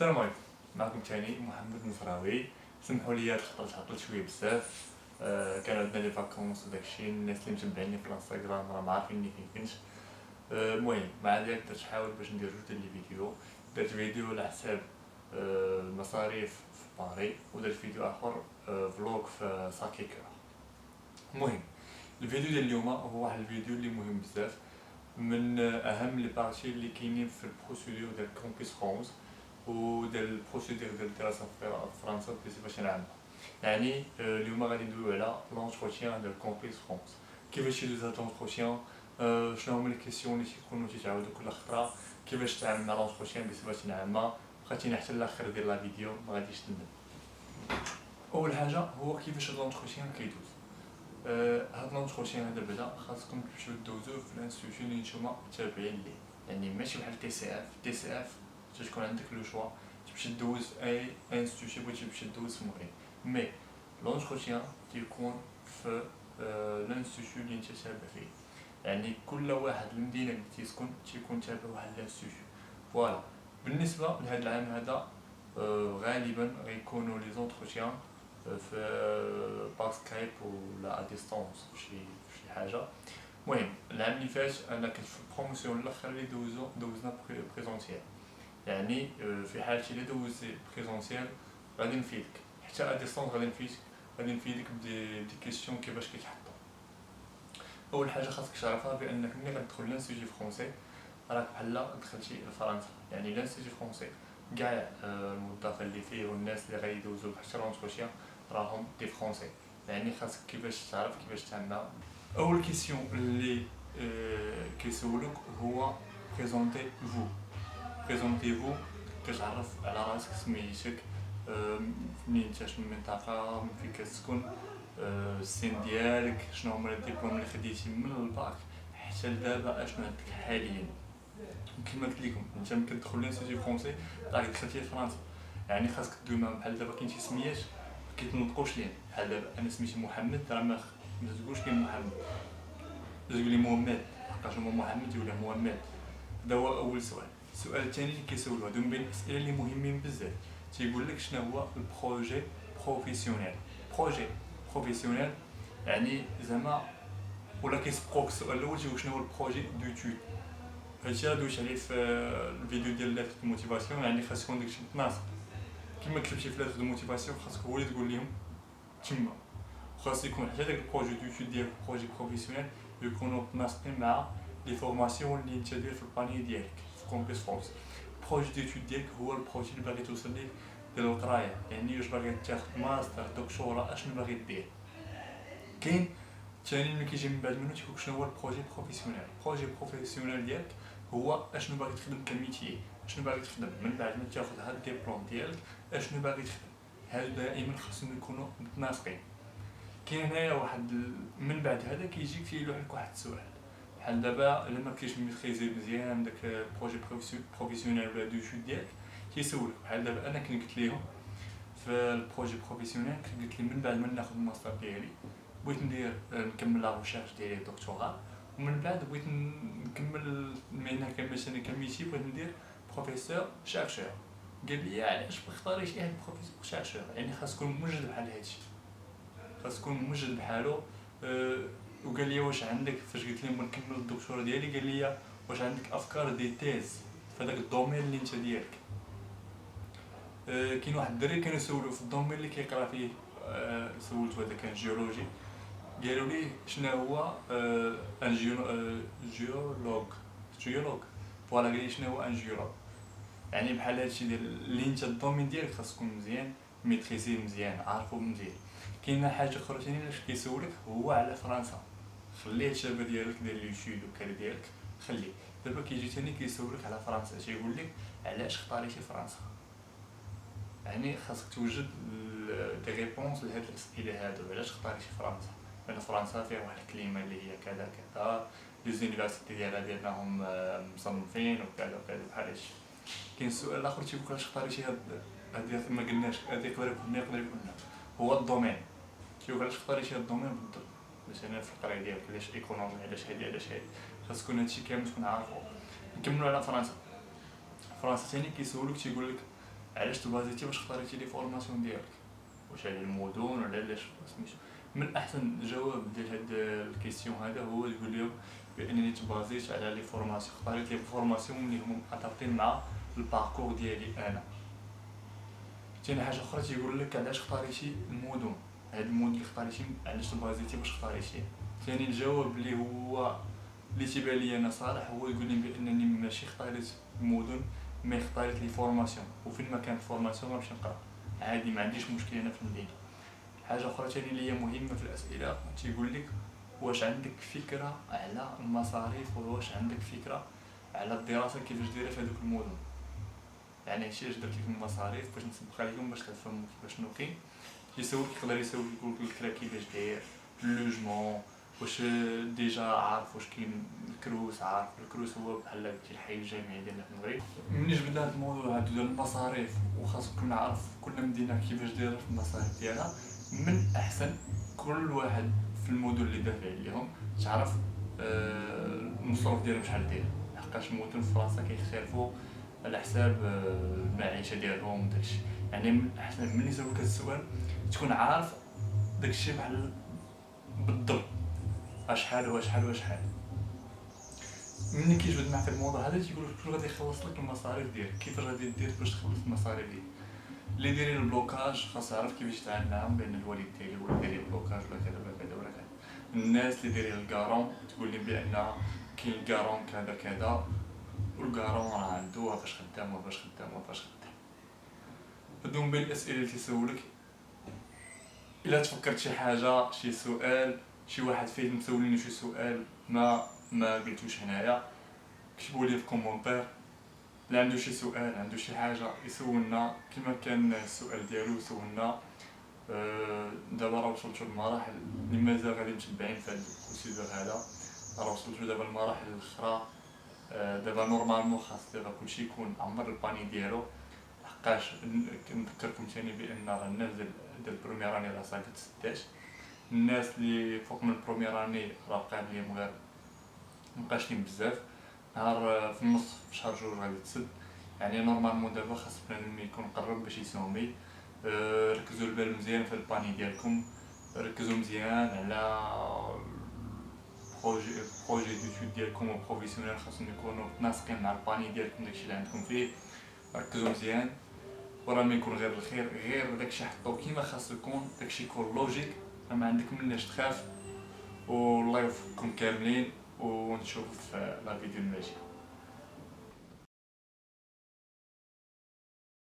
السلام عليكم. معكم تاني محمد مفراوي. سمحوا لي خاطر تعطلت شويه بزاف. كان عندنا لي فاكونس وداكشي. الناس اللي متبعيني في الانستغرام راه عارفيني فين كنت. المهم مع ذلك درت حاول باش ندير جوج ديال لي فيديو. درت فيديو على حساب المصاريف في باري، ودرت فيديو اخر فلوق في ساكي كور. المهم الفيديو ديال اليوم هو واحد الفيديو اللي مهم بزاف، من اهم لي بارتي اللي كاينين في البروسيدور ديال كومبيس فرونس وديال البروسيدور ديال الدراسه في فرنسا بصفه عامه. يعني اليوم غادي ندويو على لونتروتيان ديال كومبيس فرونس، كيفاش يدوز هاد لونتروتيان، شنو هما لي كيسيون اللي تيكونوا تيتعاودوا كل خطره، كيفاش تتعامل مع لونتروتيان بصفه عامه. بقيتيني حتى الاخر ديال لا فيديو ما غاديش تندم. اول حاجه هو كيفاش هاد لونتروتيان كيدوز. هاد لونتروتيان هذا بدا خاصكم تمشيو دوزو في الانستيتيو اللي نتوما تابعين ليه، يعني ماشي بحال تي سي اف. تي سي اف تكون عندك لو شوا تمشي دوز في اي انستيتيو بغيتي تمشي دوز في المغرب، مي لونتروتيان تيكون في الانستيتيو اللي انت تابع فيه. يعني كل واحد المدينه اللي تيسكن تيكون تابع واحد الانستيتيو. فوالا بالنسبه لهذا العام هذا غالبا غيكونوا لي زونتروتيان في باغ سكايب ولا ديستونس شي حاجه. المهم العام اللي فات انا كنت في البروموسيون الاخر اللي دوزنا بريزونسيال. يعني في حالتي الا دوزتي بريزونسيال غادي نفيدك، حتى ديستونس غادي نفيدك بدي كيسيون كيفاش كيتحطوا. اول حاجه خاصك تعرفها بانك ملي غتدخل لانستيتيو فرونسي راك بحال دخلتي لفرنسا. يعني لانستيتيو فرونسي كاع الموظفين اللي فيه والناس اللي غيدوزو حتى لونتروتيان راهم دي فرونسي. يعني خاصك كيفاش تعرف كيفاش تعمل معاهم. اول كيسيون اللي كيسولوك هو بريزونتي فو، كتعرف على راسك، سميتك، منين انت، شنو المنطقه، من فين كتسكن، السن ديالك، شنو هما الدبلوم اللي خديتي من الباك حتى لدابا اشنو عندك حاليا. كما قلت لكم انت ملي كتدخل لانستيتيو فرونسي راك دخلتي لفرنسا، يعني خاصك تدوي معاهم. بحال دابا كاين شي سميات كيتنطقوش ليا، بحال دابا انا سميتي محمد، راه ما تقولش لي محمد، تقول لي محمد، لحقاش هما محمد ولا محمد. هذا هو اول سؤال. السؤال الثاني اللي كيسولو هادو من بين الاسئله اللي مهمين بزاف، تيقول لك شنو هو البروجي بروفيسيونيل. بروجي بروفيسيونيل يعني زعما، ولا كيسبقوك السؤال الاول تيقول شنو هو البروجي دوتود. هادشي راه دويت عليه في الفيديو ديال لاتر دو موتيفاسيون. يعني خاص يكون داكشي متناسق كما كتبتي في لاتر دو موتيفاسيون، خاصك هو اللي تقول لهم تما. وخاص يكون حتى داك البروجي دوتود ديالك البروجي بروفيسيونيل يكونوا متناسقين مع لي فورماسيون اللي انت داير في الباني ديالك في كومبيس فرونس. البروجي دوتود ديالك هو البروجي اللي باغي توصل ليه ديال القرايه، يعني واش باغي تاخد ماستر، دكتوراه، اشنو باغي دير. كاين ثاني اللي كيجي من بعد منه تيقول شنو هو البروجي بروفيسيونيل. البروجي بروفيسيونيل ديالك هو اشنو باغي تخدم كميتيي، اشنو باغي تخدم من بعد ما تاخد هاد الدبلوم ديالك، اشنو باغي تخدم. هادو دائما خصهم يكونوا متناسقين. كاين هنايا واحد من بعد هذا كيجيك تيلوح لك واحد السؤال، بحال دابا الا ما كنتيش ميتريزي مزيان داك البروجي بروفيسيونيل ولا دوتود ديالك تيسولك. بحال دابا انا كنت قلت ليهم في البروجي بروفيسيونيل، كنت قلت لي من بعد ما ناخذ الماستر ديالي بغيت ندير نكمل لا ريشيرش ديالي دكتوراه، ومن بعد بغيت نكمل المهنه مثلا كميتي، بغيت ندير بروفيسور شيرشور. قال لي علاش اختاريتي هاد بروفيسور شيرشور، يعني خاص تكون موجد بحال هادشي، خاص تكون موجد بحالو. وقال لي واش عندك، فاش قلت لهم نكمل الدكتوراه ديالي قال لي واش عندك افكار دي تيز في هذاك الدومين اللي انت ديالك. كاين واحد الدري كانوا يسولوا في الدومين اللي كيقرا فيه، سولته هذا كان جيولوجي، قالوا لي شنو هو ان جيولوج. فوالا قال لي شنو هو ان جيولوج، يعني بحال هادشي ديال اللي انت الدومين ديالك خاص تكون مزيان ميتريزي مزيان عارفو مزيان. كاينه حاجه اخرى ثاني اللي كيسولك هو على فرنسا. خلي الشابه ديالك دير ليتود وكال ديالك خليه. دابا كيجي ثاني كيسولك على فرنسا، تيقول لك علاش اختاريتي فرنسا. يعني خاصك توجد دي ريبونس لهاد الاسئله هادو، علاش اختاريتي فرنسا. لان فرنسا فيها واحد الكليمه اللي هي كذا كذا، لي زونيفرسيتي ديالهم مصنفين وكذا وكذا بحال هادشي. كاين السؤال الاخر تيقول علاش اختاريتي هاد ما قلناش، هادي يقدر يكون هو الدومين. تيقول علاش اختاريتي هاد الدومين بالضبط، مثلا في القرايه ديالك علاش ايكونومي، علاش هادي. خاص تكون هادشي كامل تكون عارفو. نكملوا على فرنسا. فرنسا ثاني كيسولوك تيقول لك علاش تبازيتي باش اختاريتي لي فورماسيون ديالك؟ واش على المدن ولا علاش سميتو؟ من احسن جواب ديال هاد الكيسيون هذا هو تقول لهم بانني تبازيت على لي فورماسيون، اختاريت لي فورماسيون اللي هما ادابتين مع الباركور ديالي انا. ثاني حاجه اخرى تيقول لك علاش اختاريتي المدن، هاد المدن اللي اختاريتي علاش تبازيتي باش اختاريتيه. ثاني الجواب اللي هو اللي تيبان لي انا صالح هو يقول لي بانني ماشي اختاريت المدن، مي اختاريت لي فورماسيون، وفين ما كانت فورماسيون غنمشي نقرا عادي، ما عنديش مشكل انا في المدينه. حاجه اخرى ثاني اللي هي مهمه في الاسئله تيقول لك واش عندك فكره على المصاريف، واش عندك فكره على الدراسه كيفاش دايره في هذوك المدن. يعني هادشي علاش درت لك المصاريف باش نسبق عليكم باش تفهموا كيفاش شنو كاين. يسولك يقدر يسولك يقول لك راه كيفاش داير اللوجمون، واش ديجا عارف واش كاين الكروس، عارف الكروس هو بحال هادشي الحي الجامعي ديالنا في المغرب. ملي جبنا هاد الموضوع هادو ديال المصاريف وخاصكم نعرف كل مدينه كيفاش دايره في المصاريف ديالها، من احسن كل واحد في المدن اللي دافع عليهم تعرف المصروف ديالهم شحال داير، لحقاش المدن في فرنسا كيختلفوا على حساب المعيشه ديالهم وداكشي. يعني من احسن ملي يسولك هاد السؤال تكون عارف داكشي بحال بالضبط اشحال وشحال وشحال. ملي كيجبد معك الموضوع هذا تيقول لك شنو غادي يخلص لك المصاريف ديالك، كيفاش غادي دير باش تخلص المصاريف ديالك. اللي دايرين البلوكاج خاص يعرف كيفاش يتعامل معاهم، بان الوالد ديالي هو داير البلوكاج ولا كذا ولا كذا ولا كذا. الناس اللي دايرين الكارون تقول لي بان كاين الكارون كذا كذا، والكارون راه عنده فاش خدام وفاش خدام وفاش خدام. هادو من بين الاسئله اللي تيسولك. الا تفكرت شي حاجه شي سؤال شي واحد فيه مسوليني شي سؤال ما قلتوش هنايا، كتبوا لي في كومونتير. اللي عنده شي سؤال عنده شي حاجه يسولنا كما كان السؤال ديالو يسولنا. دابا راه وصلتو للمراحل اللي مازال غادي متبعين في هاد البروسيدور هذا، راه وصلتو دابا المراحل الاخرى. دابا نورمالمون خاص دابا كلشي يكون عمر الباني ديالو، لحقاش كنذكركم ثاني بان راه الناس ديال البروميير اني راه صافي تسدات. الناس اللي فوق من البروميير اني راه بقى ليهم غير مبقاش ليهم بزاف، نهار في النص في شهر جوج غادي تسد. يعني نورمالمون دابا خاص بنادم يكون قرب باش يسومي. ركزوا البال مزيان في الباني ديالكم، ركزوا مزيان على بروجي ديتود ديالكم وبروفيسيونيل، خاصهم يكونوا متناسقين مع الباني ديالكم داكشي اللي عندكم فيه. ركزوا مزيان وراه ما يكون غير الخير، غير داكشي حطو كيما خاص يكون، داكشي يكون لوجيك، ما عندك مناش تخاف. والله يوفقكم كاملين ونشوف في لا فيديو الماجيك.